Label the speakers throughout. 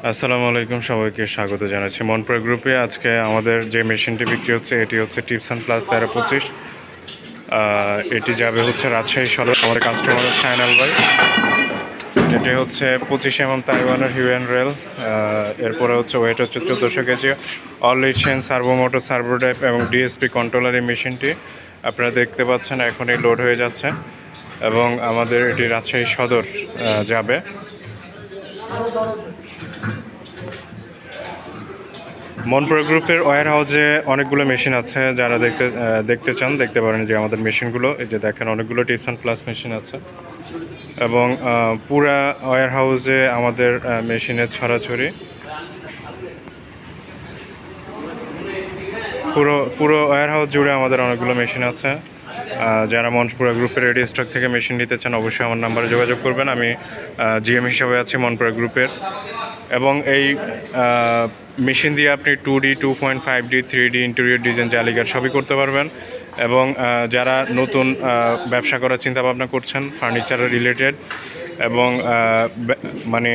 Speaker 1: আসসালামু আলাইকুম, সবাইকে স্বাগত জানাচ্ছি মনপ্রে গ্রুপে। আজকে আমাদের যে মেশিনটি বিক্রি হচ্ছে এটি হচ্ছে টিপসন প্লাস 1325। এটি যাবে হচ্ছে রাজশাহী সদর। আমাদের কাস্টমার হচ্ছে আইনাল ভাই। এটি হচ্ছে 25 তাইওয়ানের হিউয়েন রেল। এরপরে হচ্ছে ওয়েট হচ্ছে 1400 KG. All chain servo motor, servo type এবং ডিএসপি কন্ট্রোলার এই মেশিনটি আপনারা দেখতে পাচ্ছেন এখনই লোড হয়ে যাচ্ছে এবং আমাদের এটি রাজশাহী সদর যাবে। মনপ্রে গ্রুপের ওয়্যার হাউসে অনেকগুলো মেশিন আছে, যারা দেখতে চান দেখতে পারেন যে আমাদের মেশিনগুলো। এই যে দেখেন, অনেকগুলো টিপসন প্লাস মেশিন আছে এবং পুরা ওয়্যার হাউসে আমাদের মেশিনের ছড়াছড়ি। পুরো পুরো ওয়্যার হাউস জুড়ে আমাদের অনেকগুলো মেশিন আছে। যারা মনপুরা গ্রুপের রেডি স্টক থেকে মেশিন নিতে চান অবশ্যই আমার নাম্বারে যোগাযোগ করবেন। আমি জিএম হিসাবে আছি মনপুরা গ্রুপের। এবং এই মেশিন দিয়ে আপনি 2D, 2.5D, 3D interior design, জালিকার সবই করতে পারবেন। এবং যারা নতুন ব্যবসা করার চিন্তা ভাবনা করছেন ফার্নিচারের রিলেটেড এবং মানে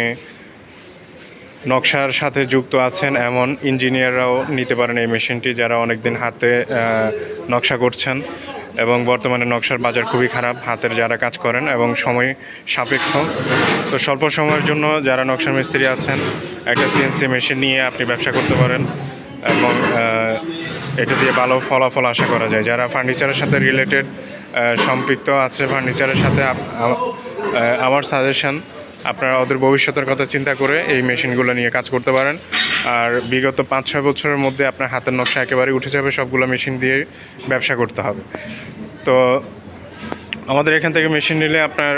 Speaker 1: নকশার সাথে যুক্ত আছেন এমন ইঞ্জিনিয়াররাও নিতে পারেন এই মেশিনটি, যারা অনেক দিন হাতে নকশা করছেন এবং বর্তমানে নকশার বাজার খুবই খারাপ হাতের যারা কাজ করেন এবং সময় সাপেক্ষ। তো স্বল্প সময়ের জন্য যারা নকশা মিস্ত্রি আছেন, একটা সিএনসি মেশিন নিয়ে আপনি ব্যবসা করতে পারেন এবং এটা দিয়ে ভালো ফলাফল আশা করা যায়। যারা ফার্নিচারের সাথে রিলেটেড সম্পৃক্ত আছে ফার্নিচারের সাথে, আমার সাজেশন আপনারা ওদের ভবিষ্যতের কথা চিন্তা করে এই মেশিনগুলো নিয়ে কাজ করতে পারেন। আর বিগত 5-6 বছরের মধ্যে আপনার হাতের নকশা একেবারে উঠে যাবে, সবগুলো মেশিন দিয়ে ব্যবসা করতে হবে। তো আমাদের এখান থেকে মেশিন নিলে আপনার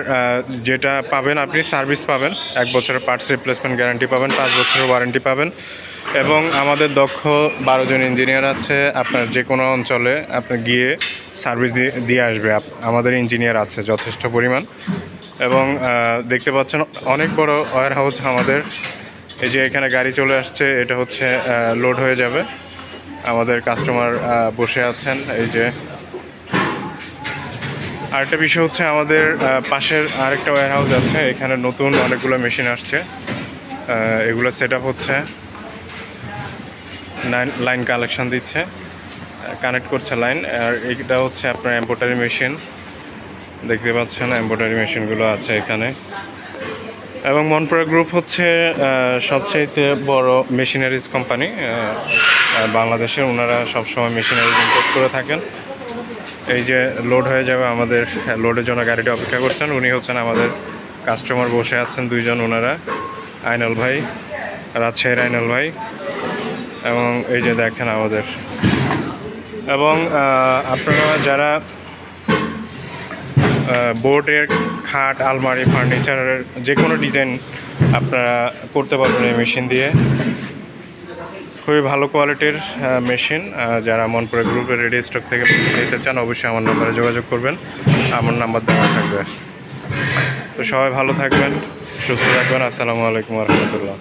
Speaker 1: যেটা পাবেন, আপনি সার্ভিস পাবেন, 1 বছরের পার্টস রিপ্লেসমেন্ট গ্যারান্টি পাবেন, 5 বছরের ওয়ারেন্টি পাবেন এবং আমাদের দক্ষ 12 জন ইঞ্জিনিয়ার আছে। আপনার যে কোনো অঞ্চলে আপনার গিয়ে সার্ভিস দিয়ে আসবে। আমাদের ইঞ্জিনিয়ার আছে যথেষ্ট পরিমাণ এবং দেখতে পাচ্ছেন অনেক বড় ওয়্যার হাউস আমাদের। এই যে এখানে গাড়ি চলে আসছে, এটা হচ্ছে লোড হয়ে যাবে। আমাদের কাস্টমার বসে আছেন। এই যে আরেকটা বিষয় হচ্ছে, আমাদের পাশের আরেকটা ওয়্যার হাউস আছে, এখানে নতুন অনেকগুলো মেশিন আসছে। এগুলো সেট আপ হচ্ছে, লাইন কালেকশন দিচ্ছে, কানেক্ট করছে লাইন। আর এইটা হচ্ছে আপনার এমব্রয়ডারি মেশিন, দেখতে পাচ্ছেন এমব্রয়ডারি মেশিনগুলো আছে এখানে। এবং মনপ্রে গ্রুপ হচ্ছে সবচেয়ে বড় মেশিনারিজ কোম্পানি বাংলাদেশের। ওনারা সবসময় মেশিনারিজ ইম্পোর্ট করে থাকেন। এই যে লোড হয়ে যাবে, আমাদের লোডের জন্য গাড়িটা অপেক্ষা করছেন। উনি হচ্ছেন আমাদের কাস্টমার, বসে আছেন দুইজন, ওনারা আইনাল ভাই, রাজশাহীর আইনাল ভাই। এবং এই যে দেখেন আমাদের। এবং আপনারা যারা বোর্ডের খাট, আলমারি, ফার্নিচারের যে কোনো ডিজাইন আপনারা করতে পারবেন এই মেশিন দিয়ে। খুবই ভালো কোয়ালিটির মেশিন। যারা মনপুরা গ্রুপের রেডি স্টক থেকে নিতে চান অবশ্যই আমার নাম্বারে যোগাযোগ করবেন, আমার নাম্বার দেওয়া থাকবে। তো সবাই ভালো থাকবেন, সুস্থ থাকবেন। আসসালামু আলাইকুম রহমতুল্লাহ।